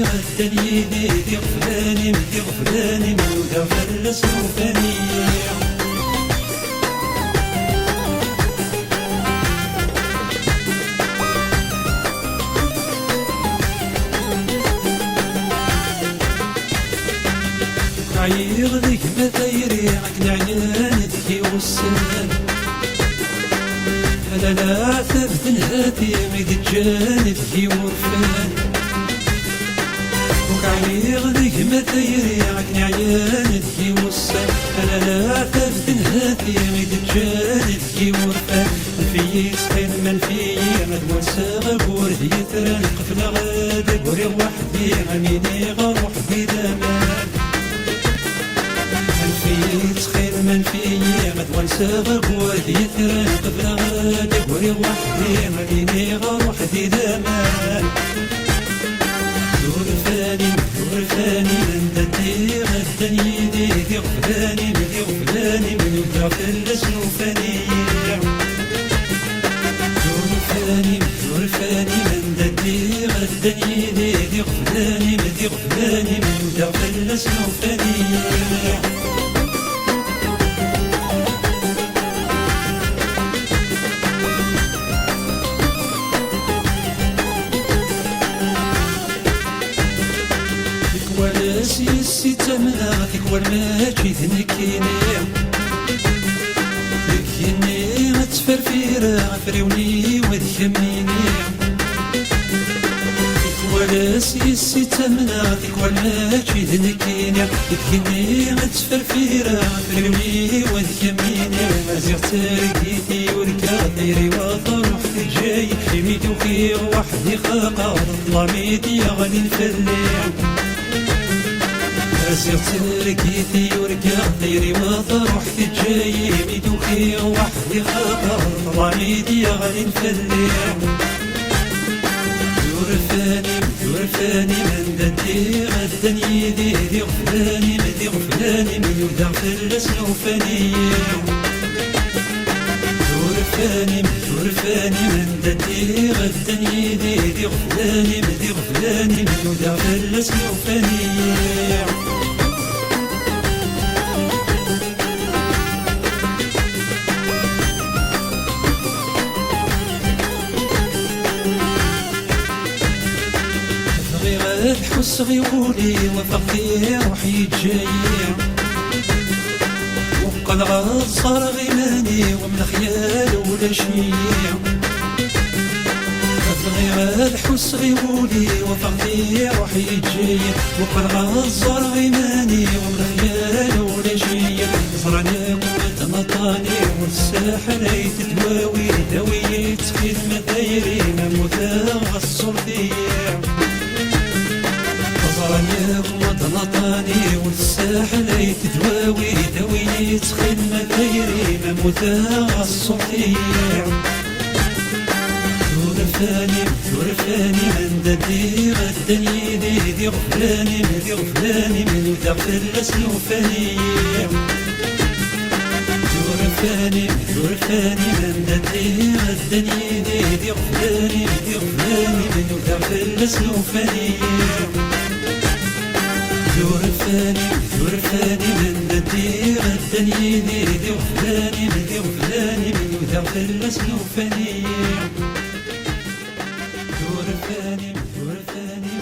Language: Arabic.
غداني دي غفلاني مدي غفلاني مولودة فلس وفاني عيغ ذيك ما ثيري عقل عيان ذكي والسلام لا لا ثبت هاتي ميد الجان ذكي ورفان وكعيغ ذيك ما ثيري عقل عيان ذكي والسلام لا لا ثبت هاتي ميد الجان ذكي ورفان في سخين من في مدوان ساغب وردي يثران قفل غادي بوري وحدي عميني غروح بي دمان تخيل من فيا مدوان ساغب وردي يثران قبل غادي بوري وحدي مديني غروح دي دمان دور فاني من ددي غداني دي غفلاني من يبدع فلس وفاني دور فاني من ددي غداني دي غفلاني من يبدع فلس وفاني سي تمناتك والماجي ذنكيني ذكيني متفرفيرة عفريوني وذكميني ولا سي تمناتك والماجي ذنكيني ذكيني متفرفيرة عفريوني وذكميني مازيغ ترقيتي وركاطيري وطروح جاي حميدي وخير وحدي خاقا ضميتي غادي نفلي سير تركيتي ورقا طيري وطروح جاي ميدو خير وحدي خاطر ضميدي غادي نفلي دور فاني من ددي غداني دي غفلاني من يودع فلس وفاني دور فاني من ددي غداني دي غفلاني من يودع فلس وفاني الحس غيولي وفقدي روحي جاي وقد غاد صار غيماني ومن خيال ولا شي غير الحس غيولي وفقدي روحي جاي وقد غاد صار غيماني ومن خيال ولا شي زرعني ومتنطاني والساحل يتدواوي داوي تخيل مدايري مموتا غصرتي زراني ومطنطاني والساحل يتدواوي داوي تخيل مدايري مموتا غصرتي دور فاني من ددي غداني دي غفلاني من يودع فلس وفاني دور فاني من ددي غداني دي غفلاني من يودع فلس وفاني دور فاني من ددي غداني دي غفلاني من يودع فلس وفاني دور فاني